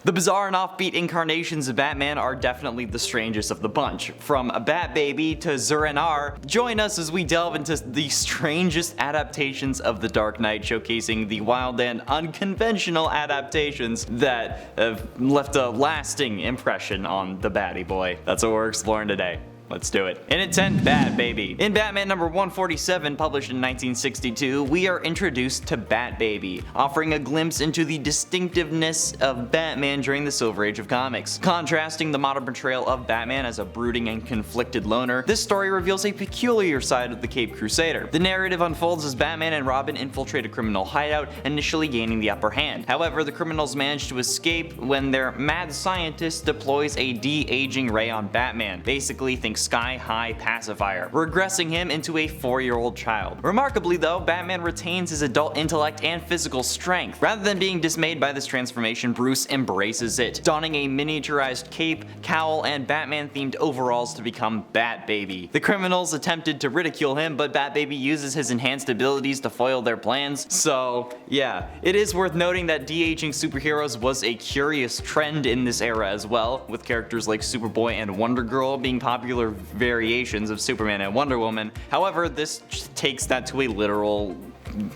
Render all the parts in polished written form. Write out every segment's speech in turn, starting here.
The bizarre and offbeat incarnations of Batman are definitely the strangest of the bunch. From Batbaby to Zur En Arrh, join us as we delve into the strangest adaptations of The Dark Knight, showcasing the wild and unconventional adaptations that have left a lasting impression on the Batty Boy. That's what we're exploring today. Let's do it. In at 10, Batbaby. In Batman number 147, published in 1962, we are introduced to Batbaby, offering a glimpse into the distinctiveness of Batman during the Silver Age of comics. Contrasting the modern portrayal of Batman as a brooding and conflicted loner, this story reveals a peculiar side of the Caped Crusader. The narrative unfolds as Batman and Robin infiltrate a criminal hideout, initially gaining the upper hand. However, the criminals manage to escape when their mad scientist deploys a de-aging ray on Batman. Basically, think sky-high pacifier, regressing him into a 4-year-old child. Remarkably though, Batman retains his adult intellect and physical strength. Rather than being dismayed by this transformation, Bruce embraces it, donning a miniaturized cape, cowl, and Batman-themed overalls to become Batbaby. The criminals attempted to ridicule him, but Batbaby uses his enhanced abilities to foil their plans. So yeah, it is worth noting that de-aging superheroes was a curious trend in this era as well, with characters like Superboy and Wonder Girl being popular variations of Superman and Wonder Woman. However, this takes that to a literal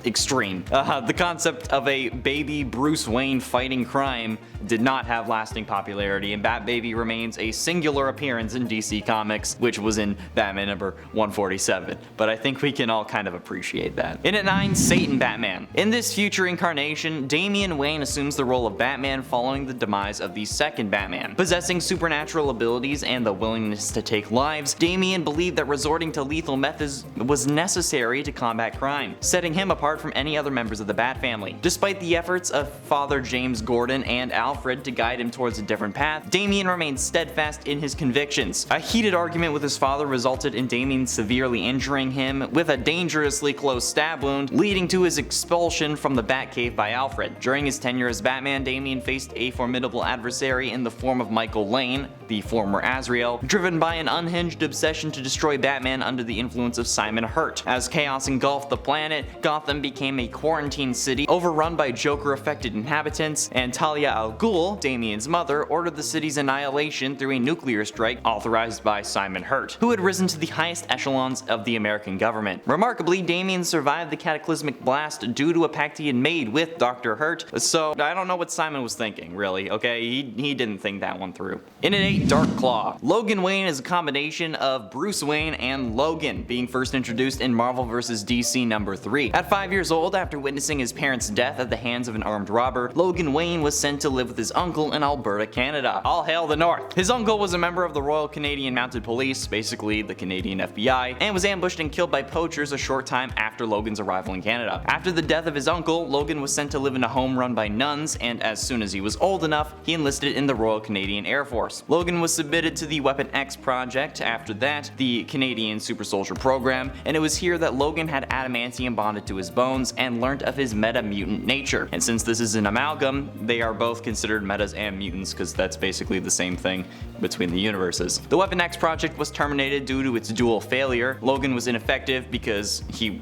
extreme. The concept of a baby Bruce Wayne fighting crime did not have lasting popularity, and Batbaby remains a singular appearance in DC Comics, which was in Batman number 147. But I think we can all kind of appreciate that. In at 9, Satan Batman. In this future incarnation, Damian Wayne assumes the role of Batman following the demise of the second Batman. Possessing supernatural abilities and the willingness to take lives, Damian believed that resorting to lethal methods was necessary to combat crime, setting him apart from any other members of the Bat family. Despite the efforts of Father James Gordon and Alfred to guide him towards a different path, Damian remained steadfast in his convictions. A heated argument with his father resulted in Damian severely injuring him with a dangerously close stab wound, leading to his expulsion from the Batcave by Alfred. During his tenure as Batman, Damian faced a formidable adversary in the form of Michael Lane, the former Azrael, driven by an unhinged obsession to destroy Batman under the influence of Simon Hurt. As chaos engulfed the planet, Gotham became a quarantine city overrun by Joker-affected inhabitants, and Talia al Ghul, Damian's mother, ordered the city's annihilation through a nuclear strike authorized by Simon Hurt, who had risen to the highest echelons of the American government. Remarkably, Damian survived the cataclysmic blast due to a pact he had made with Dr. Hurt, so I don't know what Simon was thinking, really, okay? He didn't think that one through. In at 8, Dark Claw. Logan Wayne is a combination of Bruce Wayne and Logan, being first introduced in Marvel vs. DC number 3. At 5 years old, after witnessing his parents' death at the hands of an armed robber, Logan Wayne was sent to live with his uncle in Alberta, Canada. All hail the North! His uncle was a member of the Royal Canadian Mounted Police, basically the Canadian FBI, and was ambushed and killed by poachers a short time after Logan's arrival in Canada. After the death of his uncle, Logan was sent to live in a home run by nuns, and as soon as he was old enough, he enlisted in the Royal Canadian Air Force. Logan was submitted to the Weapon X project, after that, the Canadian Super Soldier program, and it was here that Logan had adamantium bonded to his bones and learned of his meta-mutant nature. And since this is an amalgam, they are both considered metas and mutants, because that's basically the same thing between the universes. The Weapon X project was terminated due to its dual failure. Logan was ineffective because he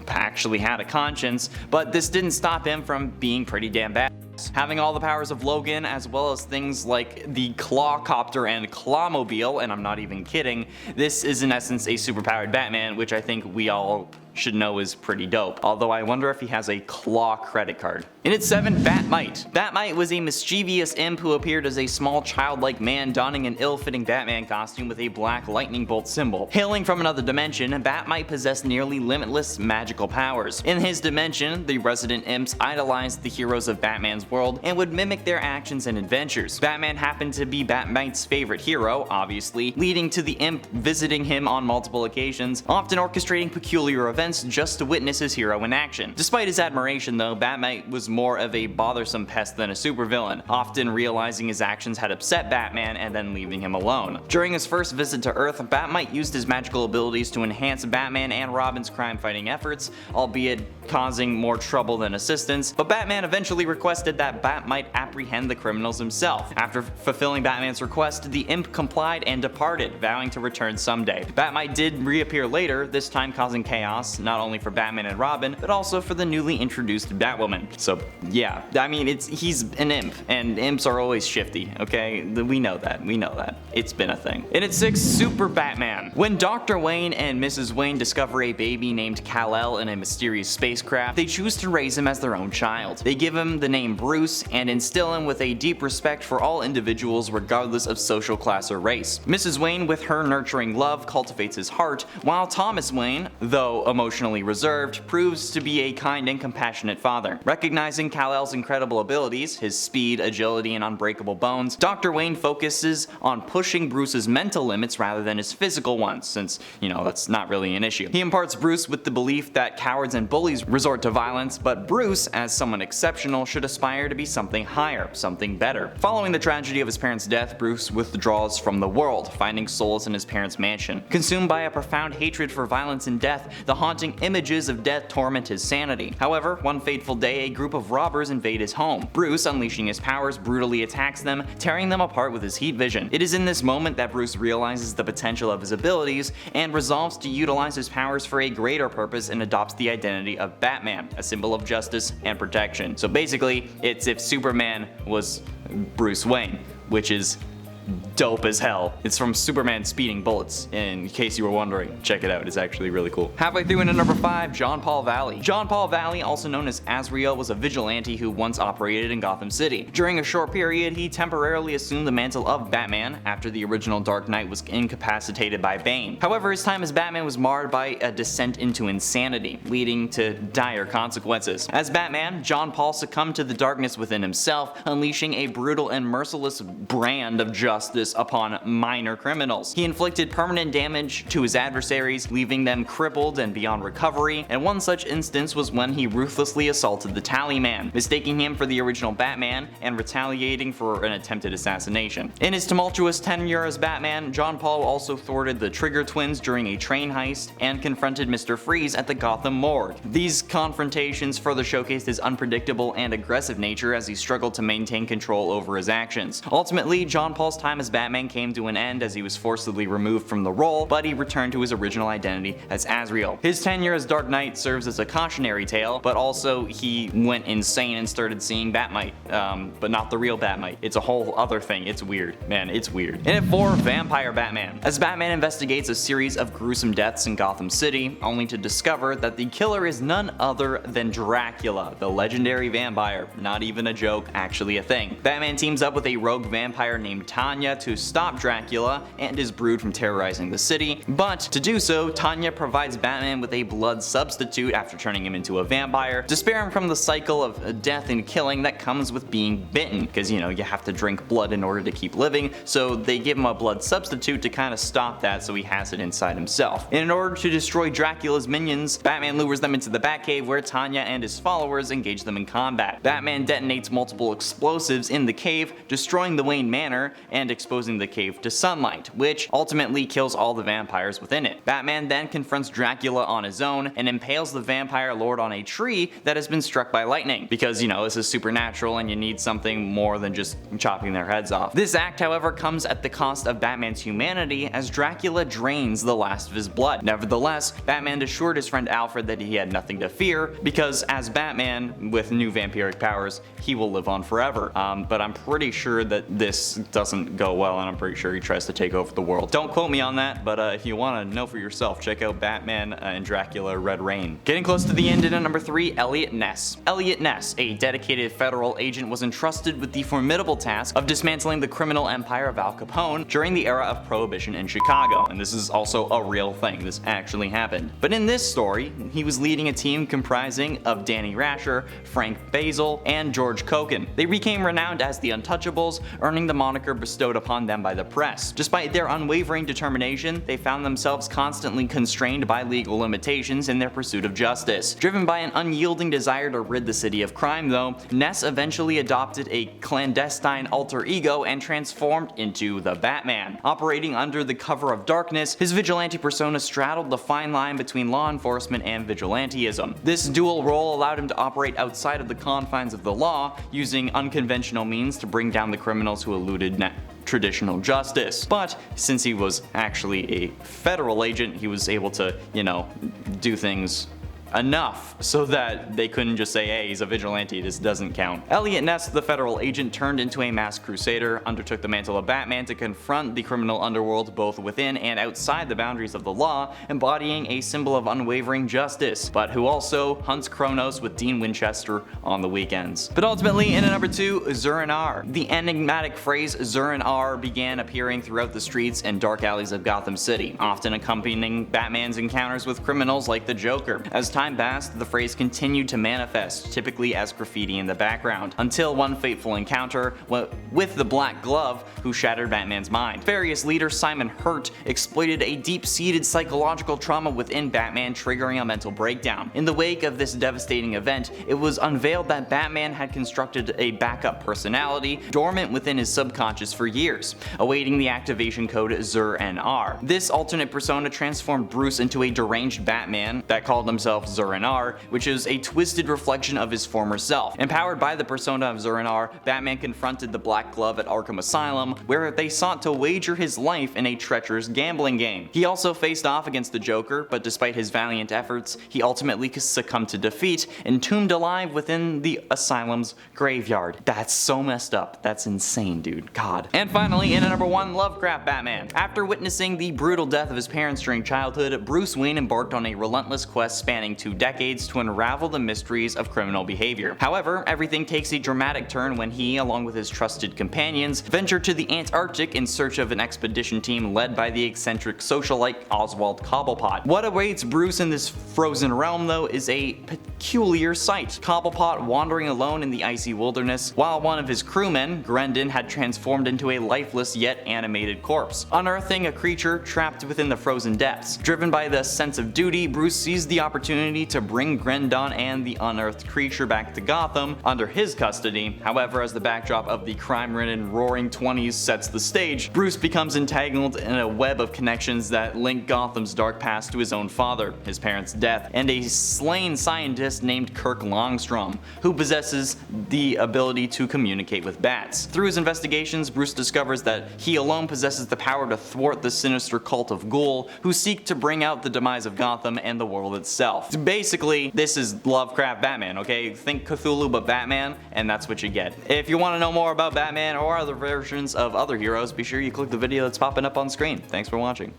actually had a conscience, but this didn't stop him from being pretty damn bad. Having all the powers of Logan, as well as things like the Clawcopter and Clawmobile, and I'm not even kidding, this is in essence a superpowered Batman, which I think we all should know is pretty dope. Although I wonder if he has a Claw credit card. In at 7, Batmite. Batmite was a mischievous imp who appeared as a small childlike man donning an ill-fitting Batman costume with a black lightning bolt symbol. Hailing from another dimension, Batmite possessed nearly limitless magical powers. In his dimension, the resident imps idolized the heroes of Batman's world and would mimic their actions and adventures. Batman happened to be Batmite's favorite hero, obviously, leading to the imp visiting him on multiple occasions, often orchestrating peculiar events just to witness his hero in action. Despite his admiration though, Batmite was more of a bothersome pest than a supervillain, often realizing his actions had upset Batman and then leaving him alone. During his first visit to Earth, Batmite used his magical abilities to enhance Batman and Robin's crime-fighting efforts, albeit causing more trouble than assistance, but Batman eventually requested that Batmite apprehend the criminals himself. After fulfilling Batman's request, the imp complied and departed, vowing to return someday. Batmite did reappear later, this time causing chaos chaos, not only for Batman and Robin, but also for the newly introduced Batwoman. So yeah, I mean, he's an imp, and imps are always shifty, okay? We know that. It's been a thing. And at 6, Super Batman. When Dr. Wayne and Mrs. Wayne discover a baby named Kal-El in a mysterious spacecraft, they choose to raise him as their own child. They give him the name Bruce and instill him with a deep respect for all individuals regardless of social class or race. Mrs. Wayne, with her nurturing love, cultivates his heart, while Thomas Wayne, though emotionally reserved, proves to be a kind and compassionate father. Recognizing Kal-El's incredible abilities, his speed, agility, and unbreakable bones, Dr. Wayne focuses on pushing Bruce's mental limits rather than his physical ones, since, that's not really an issue. He imparts Bruce with the belief that cowards and bullies resort to violence, but Bruce, as someone exceptional, should aspire to be something higher, something better. Following the tragedy of his parents' death, Bruce withdraws from the world, finding solace in his parents' mansion. Consumed by a profound hatred for violence and death, the haunting images of death torment his sanity. However, one fateful day, a group of robbers invade his home. Bruce, unleashing his powers, brutally attacks them, tearing them apart with his heat vision. It is in this moment that Bruce realizes the potential of his abilities and resolves to utilize his powers for a greater purpose and adopts the identity of Batman, a symbol of justice and protection. So basically, it's if Superman was Bruce Wayne, which is dope as hell. It's from Superman Speeding Bullets, in case you were wondering. Check it out, it's actually really cool. Halfway through into number 5, John Paul Valley. John Paul Valley, also known as Azrael, was a vigilante who once operated in Gotham City. During a short period, he temporarily assumed the mantle of Batman after the original Dark Knight was incapacitated by Bane. However, his time as Batman was marred by a descent into insanity, leading to dire consequences. As Batman, John Paul succumbed to the darkness within himself, unleashing a brutal and merciless brand of justice upon minor criminals. He inflicted permanent damage to his adversaries, leaving them crippled and beyond recovery, and one such instance was when he ruthlessly assaulted the Tallyman, mistaking him for the original Batman and retaliating for an attempted assassination. In his tumultuous tenure as Batman, John Paul also thwarted the Trigger Twins during a train heist and confronted Mr. Freeze at the Gotham morgue. These confrontations further showcased his unpredictable and aggressive nature as he struggled to maintain control over his actions. Ultimately, John Paul's time as Batman came to an end as he was forcibly removed from the role, but he returned to his original identity as Azrael. His tenure as Dark Knight serves as a cautionary tale, but also he went insane and started seeing Batmite, but not the real Batmite. It's a whole other thing. It's weird. Man, it's weird. And at 4, Vampire Batman. As Batman investigates a series of gruesome deaths in Gotham City, only to discover that the killer is none other than Dracula, the legendary vampire. Not even a joke, actually a thing. Batman teams up with a rogue vampire named Tanya to stop Dracula and his brood from terrorizing the city, but to do so, Tanya provides Batman with a blood substitute after turning him into a vampire to spare him from the cycle of death and killing that comes with being bitten, because you have to drink blood in order to keep living, so they give him a blood substitute to kind of stop that so he has it inside himself. And in order to destroy Dracula's minions, Batman lures them into the Batcave where Tanya and his followers engage them in combat. Batman detonates multiple explosives in the cave, destroying the Wayne Manor and exposing the cave to sunlight, which ultimately kills all the vampires within it. Batman then confronts Dracula on his own and impales the vampire lord on a tree that has been struck by lightning, because this is supernatural and you need something more than just chopping their heads off. This act, however, comes at the cost of Batman's humanity as Dracula drains the last of his blood. Nevertheless, Batman assured his friend Alfred that he had nothing to fear, because as Batman with new vampiric powers, he will live on forever. But I'm pretty sure that this doesn't go well, and I'm pretty sure he tries to take over the world. Don't quote me on that, but if you want to know for yourself, check out Batman and Dracula Red Reign. Getting close to the end, at number 3, Elliot Ness. Elliot Ness, a dedicated federal agent, was entrusted with the formidable task of dismantling the criminal empire of Al Capone during the era of Prohibition in Chicago, and this is also a real thing. This actually happened. But in this story, he was leading a team comprising of Danny Rasher, Frank Basil, and George Kogan. They became renowned as the Untouchables, earning the moniker bestowed upon them by the press. Despite their unwavering determination, they found themselves constantly constrained by legal limitations in their pursuit of justice. Driven by an unyielding desire to rid the city of crime, though, Ness eventually adopted a clandestine alter ego and transformed into the Batman. Operating under the cover of darkness, his vigilante persona straddled the fine line between law enforcement and vigilantism. This dual role allowed him to operate outside of the confines of the law, using unconventional means to bring down the criminals who eluded traditional justice. But since he was actually a federal agent, he was able to, do things enough so that they couldn't just say, hey, he's a vigilante, this doesn't count. Elliot Ness, the federal agent, turned into a masked crusader, undertook the mantle of Batman to confront the criminal underworld both within and outside the boundaries of the law, embodying a symbol of unwavering justice, but who also hunts Kronos with Dean Winchester on the weekends. But ultimately, in at number 2, Zur En Arrh. The enigmatic phrase Zur En Arrh began appearing throughout the streets and dark alleys of Gotham City, often accompanying Batman's encounters with criminals like the Joker. As time passed, the phrase continued to manifest, typically as graffiti in the background, until one fateful encounter with the Black Glove who shattered Batman's mind. Various leader Simon Hurt exploited a deep-seated psychological trauma within Batman, triggering a mental breakdown. In the wake of this devastating event, it was unveiled that Batman had constructed a backup personality dormant within his subconscious for years, awaiting the activation code Zur En Arrh. This alternate persona transformed Bruce into a deranged Batman that called himself Zur En Arrh, which is a twisted reflection of his former self. Empowered by the persona of Zur En Arrh, Batman confronted the Black Glove at Arkham Asylum, where they sought to wager his life in a treacherous gambling game. He also faced off against the Joker, but despite his valiant efforts, he ultimately succumbed to defeat, entombed alive within the asylum's graveyard. That's so messed up. That's insane, dude. God. And finally, in at number 1, Lovecraft Batman. After witnessing the brutal death of his parents during childhood, Bruce Wayne embarked on a relentless quest spanning 2 decades to unravel the mysteries of criminal behavior. However, everything takes a dramatic turn when he, along with his trusted companions, venture to the Antarctic in search of an expedition team led by the eccentric socialite Oswald Cobblepot. What awaits Bruce in this frozen realm, though, is a peculiar sight. Cobblepot wandering alone in the icy wilderness, while one of his crewmen, Grendon, had transformed into a lifeless yet animated corpse, unearthing a creature trapped within the frozen depths. Driven by the sense of duty, Bruce sees the opportunity to bring Grendon and the unearthed creature back to Gotham under his custody. However, as the backdrop of the crime-ridden roaring 20s sets the stage, Bruce becomes entangled in a web of connections that link Gotham's dark past to his own father, his parents' death, and a slain scientist named Kirk Longstrom, who possesses the ability to communicate with bats. Through his investigations, Bruce discovers that he alone possesses the power to thwart the sinister cult of Ghoul, who seek to bring out the demise of Gotham and the world itself. Basically, this is Lovecraft Batman, okay? Think Cthulhu but Batman, and that's what you get. If you want to know more about Batman or other versions of other heroes, be sure you click the video that's popping up on screen. Thanks for watching.